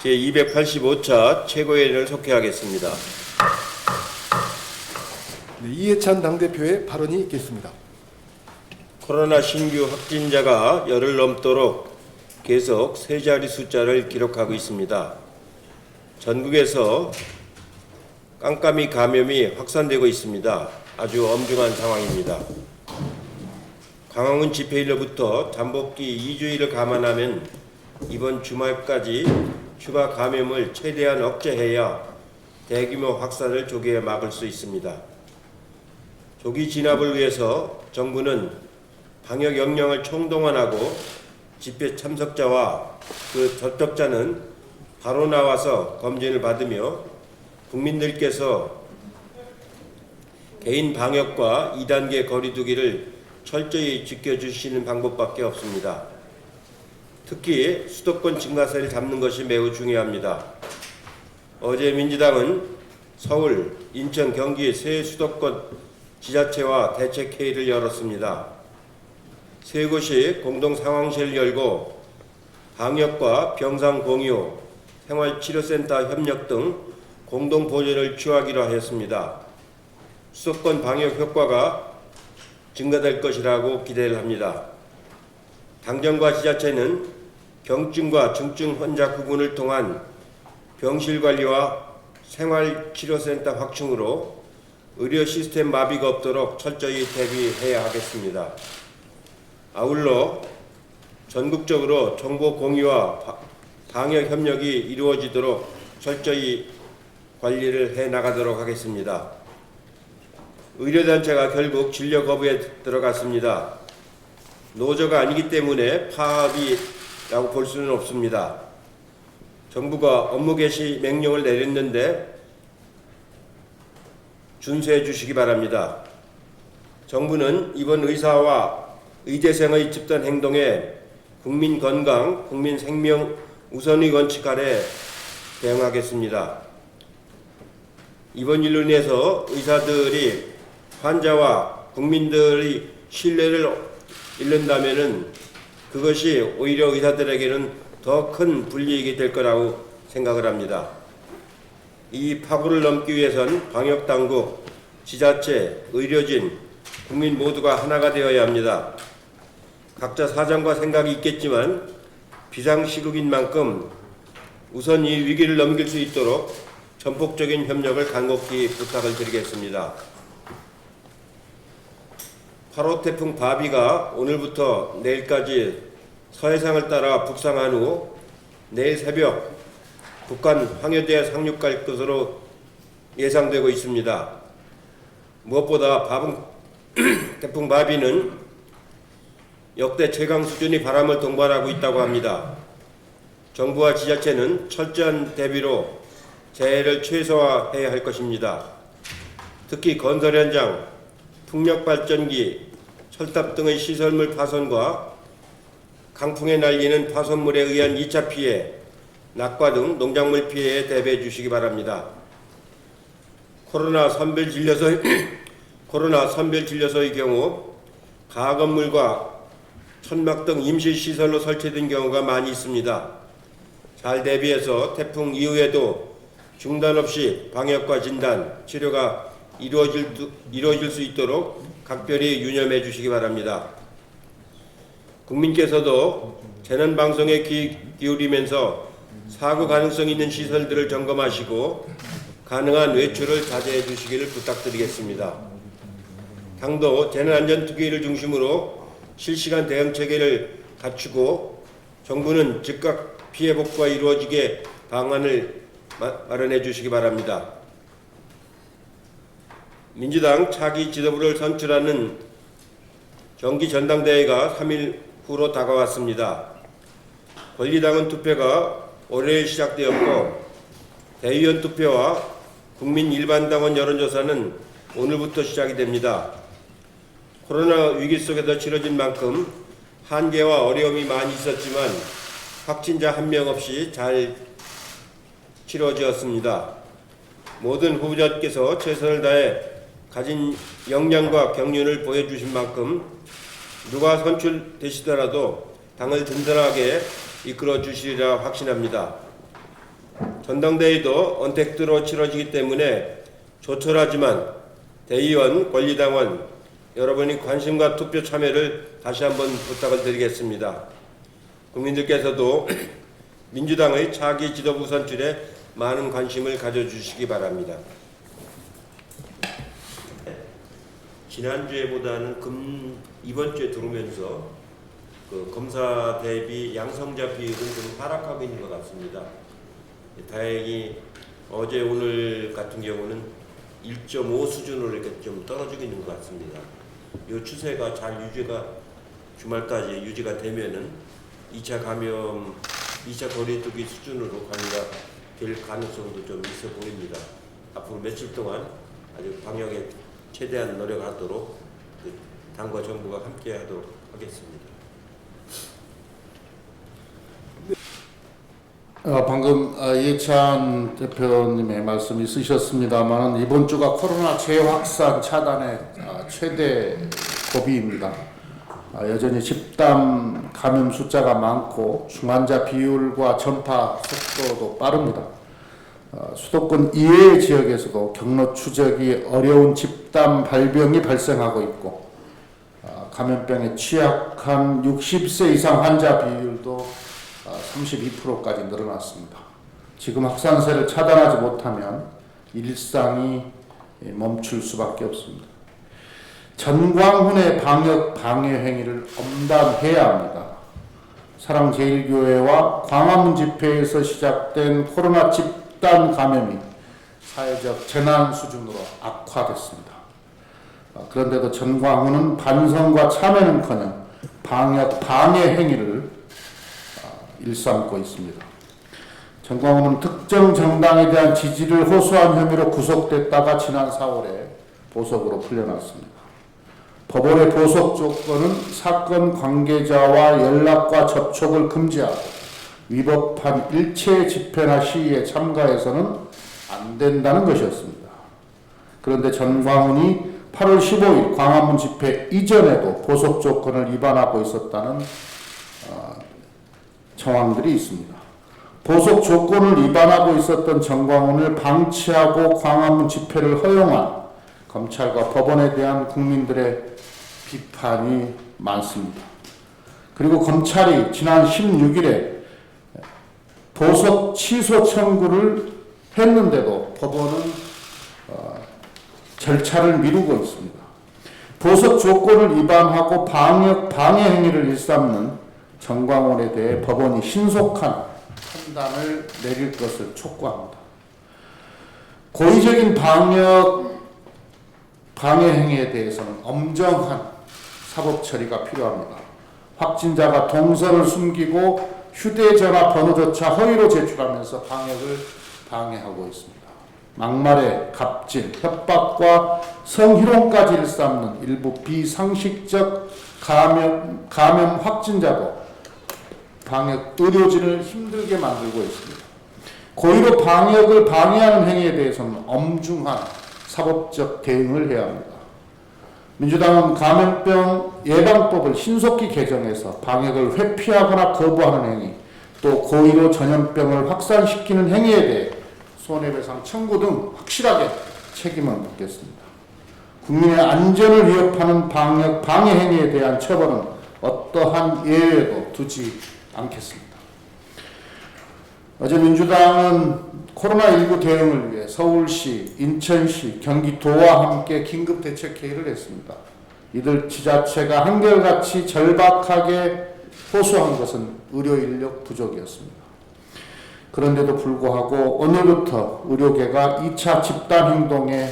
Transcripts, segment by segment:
제285차 최고위원을 속회하겠습니다. 네, 이해찬 당대표의 발언이 있겠습니다. 코로나 신규 확진자가 열을 넘도록 계속 세 자리 숫자를 기록하고 있습니다. 전국에서 깜깜이 감염이 확산되고 있습니다. 아주 엄중한 상황입니다. 광화문 집회일로부터 잠복기 2주일을 감안하면 이번 주말까지 추가 감염을 최대한 억제해야 대규모 확산을 조기에 막을 수 있습니다. 조기 진압을 위해서 정부는 방역 역량을 총동원하고 집회 참석자와 그 접촉자는 바로 나와서 검진을 받으며 국민들께서 개인 방역과 2단계 거리두기를 철저히 지켜주시는 방법밖에 없습니다. 특히 수도권 증가세를 잡는 것이 매우 중요합니다. 어제 민주당은 서울, 인천, 경기 세 수도권 지자체와 대책회의를 열었습니다. 세 곳이 공동 상황실을 열고 방역과 병상 공유, 생활치료센터 협력 등 공동 보조를 취하기로 하였습니다. 수도권 방역 효과가 증가될 것이라고 기대를 합니다. 당정과 지자체는 경증과 중증 환자 구분을 통한 병실 관리와 생활치료센터 확충으로 의료 시스템 마비가 없도록 철저히 대비해야 하겠습니다. 아울러 전국적으로 정보 공유와 방역 협력이 이루어지도록 철저히 관리를 해 나가도록 하겠습니다. 의료단체가 결국 진료 거부에 들어갔습니다. 노조가 아니기 때문에 파업이라고 볼 수는 없습니다. 정부가 업무 개시 명령을 내렸는데 준수해 주시기 바랍니다. 정부는 이번 의사와 의대생의 집단 행동에 국민 건강, 국민 생명 우선의 원칙 아래 대응하겠습니다. 이번 일로 인해서 의사들이 환자와 국민들의 신뢰를 잃는다면은 그것이 오히려 의사들에게는 더 큰 불이익이 될 거라고 생각을 합니다. 이 파고를 넘기 위해선 방역당국, 지자체, 의료진, 국민 모두가 하나가 되어야 합니다. 각자 사정과 생각이 있겠지만 비상시국인 만큼 우선 이 위기를 넘길 수 있도록 전폭적인 협력을 간곡히 부탁을 드리겠습니다. 8호 태풍 바비가 오늘부터 내일까지 서해상을 따라 북상한 후 내일 새벽 북한 황해도에 상륙할 것으로 예상되고 있습니다. 무엇보다 태풍 바비는 역대 최강 수준의 바람을 동반하고 있다고 합니다. 정부와 지자체는 철저한 대비로 재해를 최소화해야 할 것입니다. 특히 건설 현장, 풍력발전기, 철탑 등의 시설물 파손과 강풍에 날리는 파손물에 의한 2차 피해, 낙과 등 농작물 피해에 대비해 주시기 바랍니다. 코로나 선별 진료소의 경우 가건물과 천막 등 임시시설로 설치된 경우가 많이 있습니다. 잘 대비해서 태풍 이후에도 중단 없이 방역과 진단, 치료가 이루어질 수 있도록 각별히 유념해 주시기 바랍니다. 국민께서도 재난방송에 기울이면서 사고 가능성 있는 시설들을 점검하시고 가능한 외출을 자제해 주시기를 부탁드리겠습니다. 당도 재난안전특위를 중심으로 실시간 대응 체계를 갖추고 정부는 즉각 피해 복구가 이루어지게 방안을 마련해 주시기 바랍니다. 민주당 차기 지도부를 선출하는 정기 전당대회가 3일 후로 다가왔습니다. 권리당원 투표가 월요일 시작되었고 대의원 투표와 국민 일반당원 여론조사는 오늘부터 시작이 됩니다. 코로나 위기 속에서 치러진 만큼 한계와 어려움이 많이 있었지만 확진자 한 명 없이 잘 치러졌습니다. 모든 후보자께서 최선을 다해 가진 역량과 경륜을 보여주신 만큼 누가 선출되시더라도 당을 든든하게 이끌어 주시리라 확신합니다. 전당대회도 언택트로 치러지기 때문에 조촐하지만 대의원, 권리당원 여러분이 관심과 투표 참여를 다시 한번 부탁을 드리겠습니다. 국민들께서도 민주당의 차기 지도부 선출에 많은 관심을 가져주시기 바랍니다. 지난주에보다는 이번 주에 들어오면서 그 검사 대비 양성자 비율은 좀 하락하고 있는 것 같습니다. 다행히 어제 오늘 같은 경우는 1.5 수준으로 이렇게 좀 떨어지고 있는 것 같습니다. 이 추세가 잘 유지가 주말까지 유지가 되면은 2차 감염, 2차 거리두기 수준으로 관리가 될 가능성도 좀 있어 보입니다. 앞으로 며칠 동안 아주 방역에 최대한 노력하도록 당과 정부가 함께하도록 하겠습니다. 방금 이해찬 대표님의 말씀이 있으셨습니다만 이번 주가 코로나 재확산 차단의 최대 고비입니다. 여전히 집단 감염 숫자가 많고 중환자 비율과 전파 속도도 빠릅니다. 수도권 이외의 지역에서도 경로 추적이 어려운 집단 발병이 발생하고 있고 감염병에 취약한 60세 이상 환자 비율도 32%까지 늘어났습니다. 지금 확산세를 차단하지 못하면 일상이 멈출 수밖에 없습니다. 전광훈의 방역 방해 행위를 엄단해야 합니다. 사랑제일교회와 광화문 집회에서 시작된 코로나 집단 감염이 사회적 재난 수준으로 악화됐습니다. 그런데도 전광훈은 반성과 참여는커녕 방역 방해 행위를 일삼고 있습니다. 전광훈은 특정 정당에 대한 지지를 호소한 혐의로 구속됐다가 지난 4월에 보석으로 풀려났습니다. 법원의 보석 조건은 사건 관계자와 연락과 접촉을 금지하고 위법한 일체 집회나 시위에 참가해서는 안 된다는 것이었습니다. 그런데 전광훈이 8월 15일 광화문 집회 이전에도 보석 조건을 위반하고 있었다는 정황들이 있습니다. 보석 조건을 위반하고 있었던 전광훈을 방치하고 광화문 집회를 허용한 검찰과 법원에 대한 국민들의 비판이 많습니다. 그리고 검찰이 지난 16일에 보석 취소 청구를 했는데도 법원은 절차를 미루고 있습니다. 보석 조건을 위반하고 방역 방해 행위를 일삼는 전광훈에 대해 법원이 신속한 판단을 내릴 것을 촉구합니다. 고의적인 방역 방해 행위에 대해서는 엄정한 사법 처리가 필요합니다. 확진자가 동선을 숨기고 휴대전화 번호조차 허위로 제출하면서 방역을 방해하고 있습니다. 막말에 갑질, 협박과 성희롱까지 일삼는 일부 비상식적 감염 확진자도 방역 의료진을 힘들게 만들고 있습니다. 고의로 방역을 방해하는 행위에 대해서는 엄중한 사법적 대응을 해야 합니다. 민주당은 감염병 예방법을 신속히 개정해서 방역을 회피하거나 거부하는 행위, 또 고의로 전염병을 확산시키는 행위에 대해 손해배상 청구 등 확실하게 책임을 묻겠습니다. 국민의 안전을 위협하는 방역 방해 행위에 대한 처벌은 어떠한 예외도 두지 않겠습니다. 어제 민주당은 코로나19 대응을 위해 서울시, 인천시, 경기도와 함께 긴급대책회의를 했습니다. 이들 지자체가 한결같이 절박하게 호소한 것은 의료인력 부족이었습니다. 그런데도 불구하고 오늘부터 의료계가 2차 집단행동에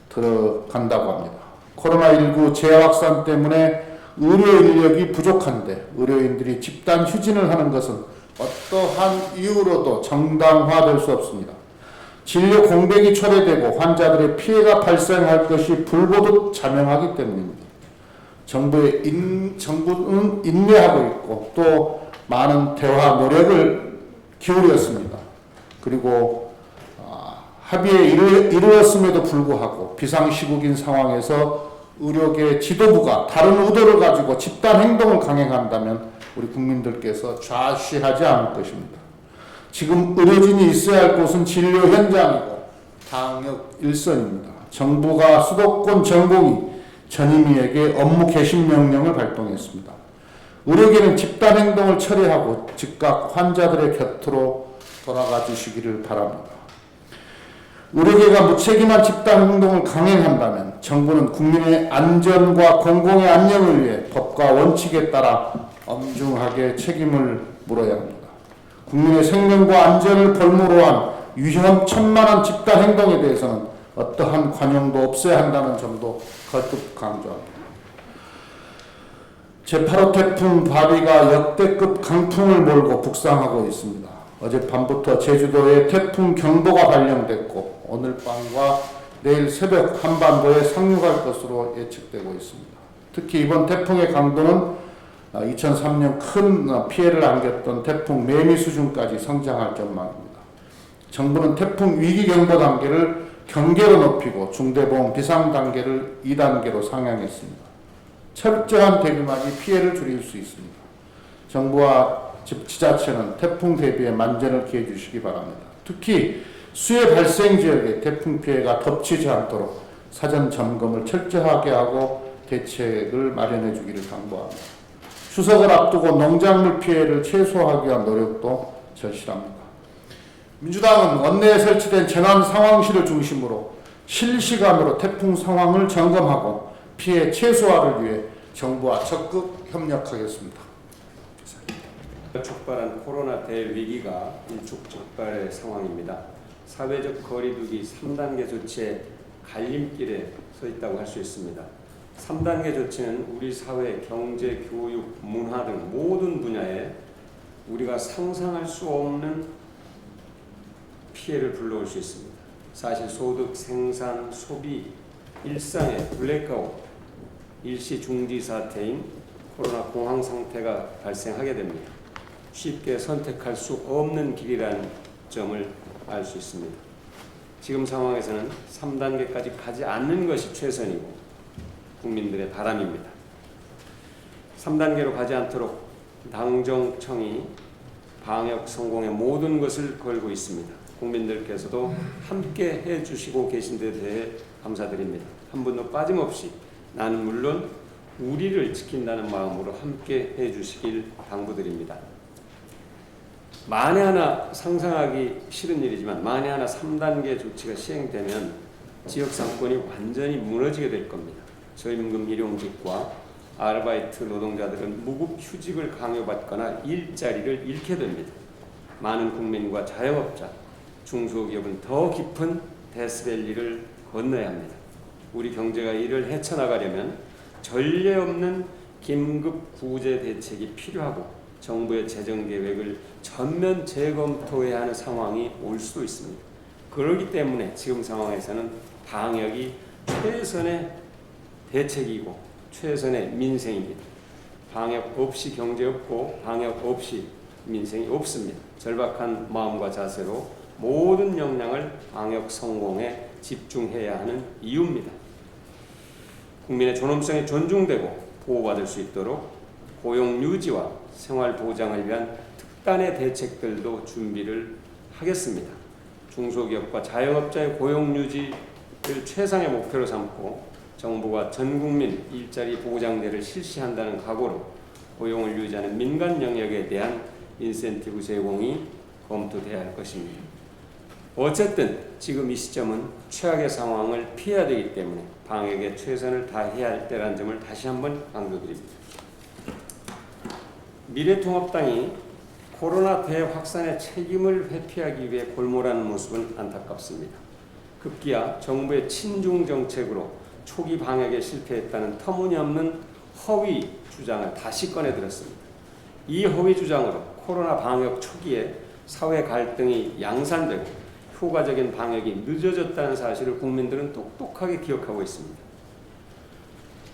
들어간다고 합니다. 코로나19 재확산 때문에 의료인력이 부족한데 의료인들이 집단 휴진을 하는 것은 어떠한 이유로도 정당화될 수 없습니다. 진료 공백이 초래되고 환자들의 피해가 발생할 것이 불보듯 자명하기 때문입니다. 정부는 인내하고 있고 또 많은 대화 노력을 기울였습니다. 그리고 합의에 이르렀음에도 불구하고 비상시국인 상황에서 의료계 지도부가 다른 의도를 가지고 집단 행동을 강행한다면 우리 국민들께서 좌시하지 않을 것입니다. 지금 의료진이 있어야 할 곳은 진료 현장이고 방역 일선입니다. 정부가 수도권 전공이 전임의에게 업무 개심 명령을 발동했습니다. 의료계는 집단 행동을 처리하고 즉각 환자들의 곁으로 돌아가 주시기를 바랍니다. 의료계가 무책임한 집단 행동을 강행한다면 정부는 국민의 안전과 공공의 안녕을 위해 법과 원칙에 따라 엄중하게 책임을 물어야 합니다. 국민의 생명과 안전을 볼모로 한 위험천만한 집단 행동에 대해서는 어떠한 관용도 없어야 한다는 점도 거듭 강조합니다. 제8호 태풍 바비가 역대급 강풍을 몰고 북상하고 있습니다. 어젯밤부터 제주도에 태풍 경보가 발령됐고 오늘 밤과 내일 새벽 한반도에 상륙할 것으로 예측되고 있습니다. 특히 이번 태풍의 강도는 2003년 큰 피해를 안겼던 태풍 매미 수준까지 성장할 전망입니다. 정부는 태풍 위기경보 단계를 경계로 높이고 중대보험 비상 단계를 2단계로 상향했습니다. 철저한 대비만이 피해를 줄일 수 있습니다. 정부와 지자체는 태풍 대비에 만전을 기해 주시기 바랍니다. 특히 수해 발생 지역에 태풍 피해가 덮치지 않도록 사전 점검을 철저하게 하고 대책을 마련해 주기를 당부합니다. 추석을 앞두고 농작물 피해를 최소화하기 위한 노력도 절실합니다. 민주당은 원내에 설치된 재난 상황실을 중심으로 실시간으로 태풍 상황을 점검하고 피해 최소화를 위해 정부와 적극 협력하겠습니다. 촉발한 코로나 대위기가 일촉즉발의 상황입니다. 사회적 거리두기 3단계 조치의 갈림길에 서 있다고 할 수 있습니다. 3단계 조치는 우리 사회, 경제, 교육, 문화 등 모든 분야에 우리가 상상할 수 없는 피해를 불러올 수 있습니다. 사실 소득, 생산, 소비, 일상의 블랙아웃, 일시 중지 사태인 코로나 공황 상태가 발생하게 됩니다. 쉽게 선택할 수 없는 길이라는 점을 알 수 있습니다. 지금 상황에서는 3단계까지 가지 않는 것이 최선이고 국민들의 바람입니다. 3단계로 가지 않도록 당정청이 방역 성공에 모든 것을 걸고 있습니다. 국민들께서도 함께 해주시고 계신 데 대해 감사드립니다. 한 분도 빠짐없이 나는 물론 우리를 지킨다는 마음으로 함께 해주시길 당부드립니다. 만에 하나 상상하기 싫은 일이지만 만에 하나 3단계 조치가 시행되면 지역 상권이 완전히 무너지게 될 겁니다. 저임금 일용직과 아르바이트 노동자들은 무급 휴직을 강요받거나 일자리를 잃게 됩니다. 많은 국민과 자영업자, 중소기업은 더 깊은 데스밸리를 건너야 합니다. 우리 경제가 이를 헤쳐나가려면 전례 없는 긴급 구제 대책이 필요하고 정부의 재정 계획을 전면 재검토해야 하는 상황이 올 수도 있습니다. 그렇기 때문에 지금 상황에서는 방역이 최선의 대책이고 최선의 민생입니다. 방역 없이 경제 없고 방역 없이 민생이 없습니다. 절박한 마음과 자세로 모든 역량을 방역 성공에 집중해야 하는 이유입니다. 국민의 존엄성이 존중되고 보호받을 수 있도록 고용 유지와 생활 보장을 위한 특단의 대책들도 준비를 하겠습니다. 중소기업과 자영업자의 고용 유지를 최상의 목표로 삼고 정부가 전 국민 일자리 보장제를 실시한다는 각오로 고용을 유지하는 민간 영역에 대한 인센티브 제공이 검토돼야 할 것입니다. 어쨌든 지금 이 시점은 최악의 상황을 피해야 되기 때문에 방역에 최선을 다해야 할 때라는 점을 다시 한번 강조드립니다. 미래통합당이 코로나 대확산의 책임을 회피하기 위해 골몰하는 모습은 안타깝습니다. 급기야 정부의 친중 정책으로 초기 방역에 실패했다는 터무니없는 허위 주장을 다시 꺼내들었습니다. 이 허위 주장으로 코로나 방역 초기에 사회 갈등이 양산되고 효과적인 방역이 늦어졌다는 사실을 국민들은 똑똑하게 기억하고 있습니다.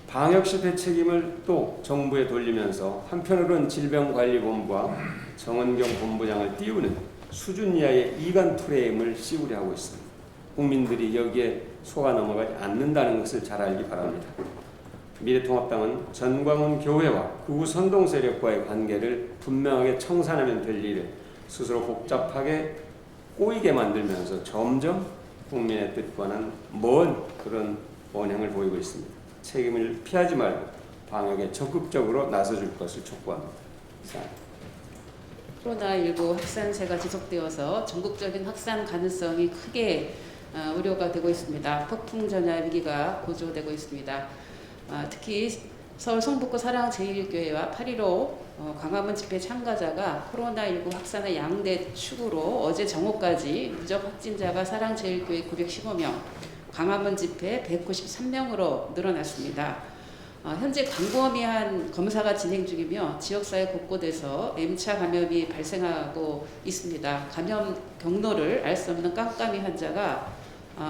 방역 실패 책임을 또 정부에 돌리면서 한편으로는 질병관리본부와 정은경 본부장을 띄우는 수준 이하의 이간 프레임을 씌우려 하고 있습니다. 국민들이 여기에 속아 넘어가지 않는다는 것을 잘 알기 바랍니다. 미래통합당은 전광훈 교회와 극우 선동 세력과의 관계를 분명하게 청산하면 될 일을 스스로 복잡하게 꼬이게 만들면서 점점 국민의 뜻과는 먼 그런 원행을 보이고 있습니다. 책임을 피하지 말고 방역에 적극적으로 나서줄 것을 촉구합니다. 이상. 코로나19 확산세가 지속되어서 전국적인 확산 가능성이 크게 우려가 되고 있습니다. 폭풍 전야 위기가 고조되고 있습니다. 특히 서울 성북구 사랑제일교회와 8.15 광화문 집회 참가자가 코로나19 확산의 양대 축으로 어제 정오까지 누적 확진자가 사랑제일교회 915명, 광화문 집회 193명으로 늘어났습니다. 현재 광범위한 검사가 진행 중이며 지역사회 곳곳에서 M차 감염이 발생하고 있습니다. 감염 경로를 알 수 없는 깜깜이 환자가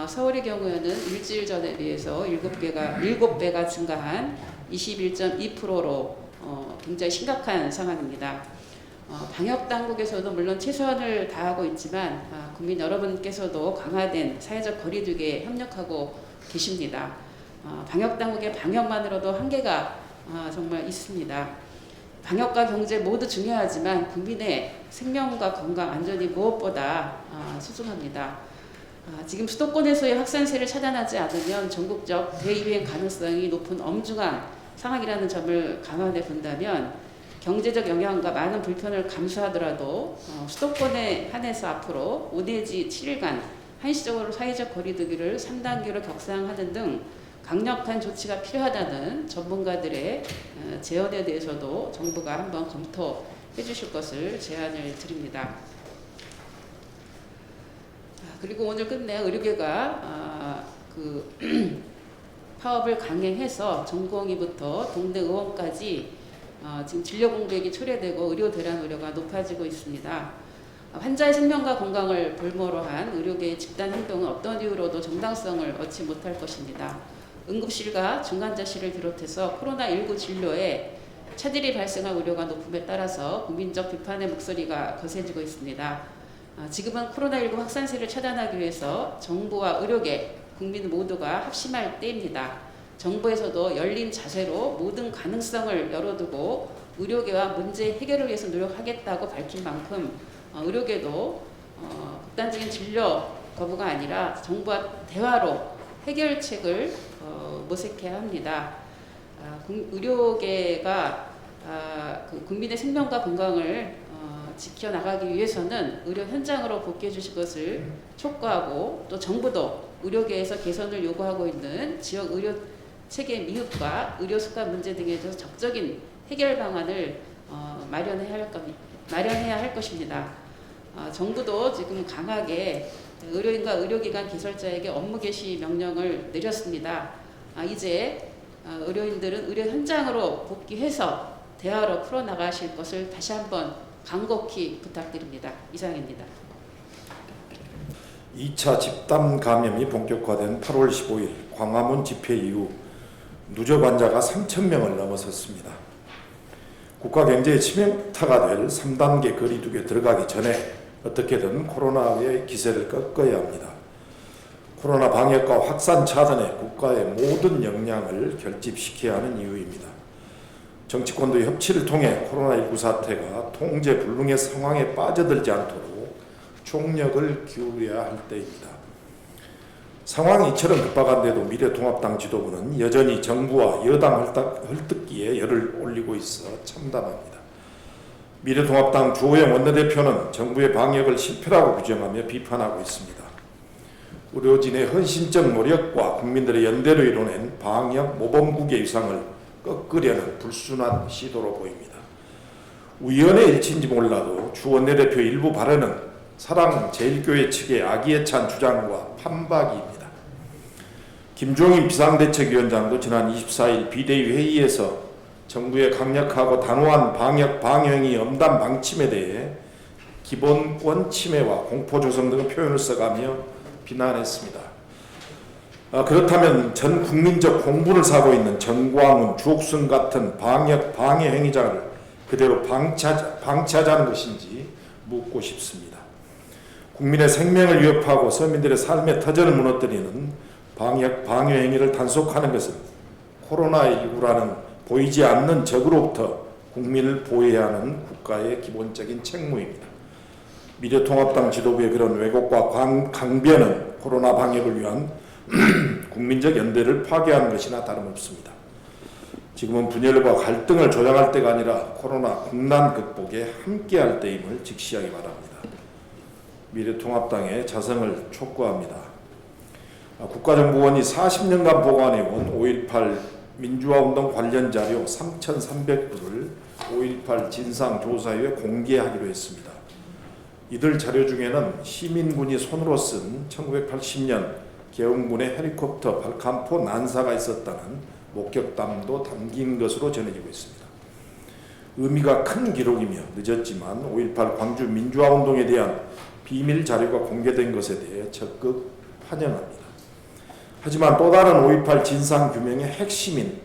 서울의 경우에는 일주일 전에 비해서 7배가 증가한 21.2%로 굉장히 심각한 상황입니다. 방역당국에서도 물론 최선을 다하고 있지만 국민 여러분께서도 강화된 사회적 거리두기에 협력하고 계십니다. 방역당국의 방역만으로도 한계가 정말 있습니다. 방역과 경제 모두 중요하지만 국민의 생명과 건강, 안전이 무엇보다 소중합니다. 지금 수도권에서의 확산세를 차단하지 않으면 전국적 대유행 가능성이 높은 엄중한 상황이라는 점을 감안해 본다면 경제적 영향과 많은 불편을 감수하더라도 수도권에 한해서 앞으로 5 내지 7일간 한시적으로 사회적 거리두기를 3단계로 격상하는 등 강력한 조치가 필요하다는 전문가들의 제언에 대해서도 정부가 한번 검토해 주실 것을 제안을 드립니다. 그리고 오늘 끝내 의료계가 파업을 강행해서 전공의부터 동대 의원까지 지금 진료 공백이 초래되고 의료 대란 우려가 높아지고 있습니다. 환자의 생명과 건강을 볼모로 한 의료계의 집단 행동은 어떤 이유로도 정당성을 얻지 못할 것입니다. 응급실과 중환자실을 비롯해서 코로나19 진료에 차질이 발생할 우려가 높음에 따라서 국민적 비판의 목소리가 거세지고 있습니다. 지금은 코로나19 확산세를 차단하기 위해서 정부와 의료계, 국민 모두가 합심할 때입니다. 정부에서도 열린 자세로 모든 가능성을 열어두고 의료계와 문제 해결을 위해서 노력하겠다고 밝힌 만큼 의료계도 극단적인 진료 거부가 아니라 정부와 대화로 해결책을 모색해야 합니다. 의료계가 국민의 생명과 건강을 지켜나가기 위해서는 의료 현장으로 복귀해 주실 것을 촉구하고 또 정부도 의료계에서 개선을 요구하고 있는 지역 의료 체계 미흡과 의료 습관 문제 등에 대해서 적극적인 해결 방안을 마련해야 할 것입니다. 정부도 지금 강하게 의료인과 의료기관 개설자에게 업무 개시 명령을 내렸습니다. 이제 의료인들은 의료 현장으로 복귀해서 대화로 풀어나가실 것을 다시 한번 간곡히 부탁드립니다. 이상입니다. 2차 집단 감염이 본격화된 8월 15일 광화문 집회 이후 누적 환자가 3,000명을 넘어섰습니다. 국가 경제의 치명타가 될 3단계 거리두기에 들어가기 전에 어떻게든 코로나의 기세를 꺾어야 합니다. 코로나 방역과 확산 차단에 국가의 모든 역량을 결집시켜야 하는 이유입니다. 정치권도 협치를 통해 코로나19 사태가 통제 불능의 상황에 빠져들지 않도록 총력을 기울여야 할 때입니다. 상황이 이처럼 급박한데도 미래통합당 지도부는 여전히 정부와 여당 헐뜯기에 열을 올리고 있어 참담합니다. 미래통합당 주호영 원내대표는 정부의 방역을 실패라고 규정하며 비판하고 있습니다. 의료진의 헌신적 노력과 국민들의 연대로 이뤄낸 방역 모범국의 위상을 꺾으려는 불순한 시도로 보입니다. 우연의 일치인지 몰라도 주 원내대표 일부 발언은 사랑제일교회 측의 악의에 찬 주장과 판박입니다. 김종인 비상대책위원장도 지난 24일 비대위 회의에서 정부의 강력하고 단호한 방역 방역이 엄단 방침에 대해 기본권 침해와 공포 조성 등의 표현을 써가며 비난했습니다. 그렇다면 전 국민적 공분을 사고 있는 정광훈, 주옥순 같은 방역 방해 행위자를 그대로 방치하자는 것인지 묻고 싶습니다. 국민의 생명을 위협하고 서민들의 삶의 터전을 무너뜨리는 방역 방해 행위를 단속하는 것은 코로나19라는 보이지 않는 적으로부터 국민을 보호해야 하는 국가의 기본적인 책무입니다. 미래통합당 지도부의 그런 왜곡과 강변은 코로나 방역을 위한 국민적 연대를 파괴하는 것이나 다름없습니다. 지금은 분열과 갈등을 조장할 때가 아니라 코로나 국난 극복에 함께할 때임을 직시하기 바랍니다. 미래통합당의 자성을 촉구합니다. 국가정보원이 40년간 보관해온 5.18 민주화운동 관련 자료 3,300부를 5.18 진상조사위에 공개하기로 했습니다. 이들 자료 중에는 시민군이 손으로 쓴 1980년 계엄군의 헬리콥터 발칸포 난사가 있었다는 목격담도 담긴 것으로 전해지고 있습니다. 의미가 큰 기록이며 늦었지만 5.18 광주 민주화운동에 대한 비밀 자료가 공개된 것에 대해 적극 환영합니다. 하지만 또 다른 5.18 진상규명의 핵심인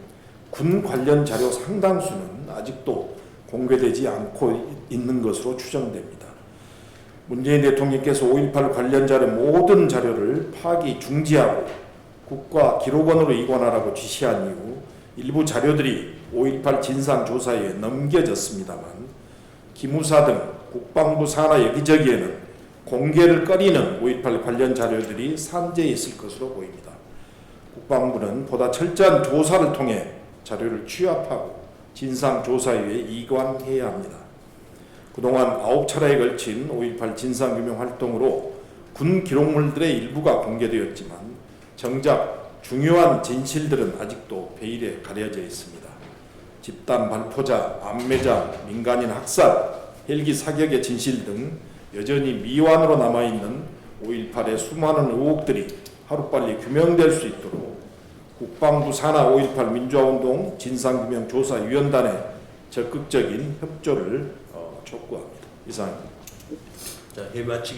군 관련 자료 상당수는 아직도 공개되지 않고 있는 것으로 추정됩니다. 문재인 대통령께서 5.18 관련 자료 모든 자료를 파기 중지하고 국가기록원으로 이관하라고 지시한 이후 일부 자료들이 5.18 진상조사에 넘겨졌습니다만 기무사 등 국방부 산하 여기저기에는 공개를 꺼리는 5.18 관련 자료들이 산재해 있을 것으로 보입니다. 국방부는 보다 철저한 조사를 통해 자료를 취합하고 진상조사위에 이관해야 합니다. 그동안 9차례에 걸친 5.18 진상규명 활동으로 군 기록물들의 일부가 공개되었지만 정작 중요한 진실들은 아직도 베일에 가려져 있습니다. 집단 발포자, 암매장, 민간인 학살, 헬기 사격의 진실 등 여전히 미완으로 남아있는 5.18의 수많은 의혹들이 하루빨리 규명될 수 있도록 국방부 산하 5.18 민주화운동 진상규명조사위원단의 적극적인 협조를 촉구합니다. 이상입니다. 자, 회 마치기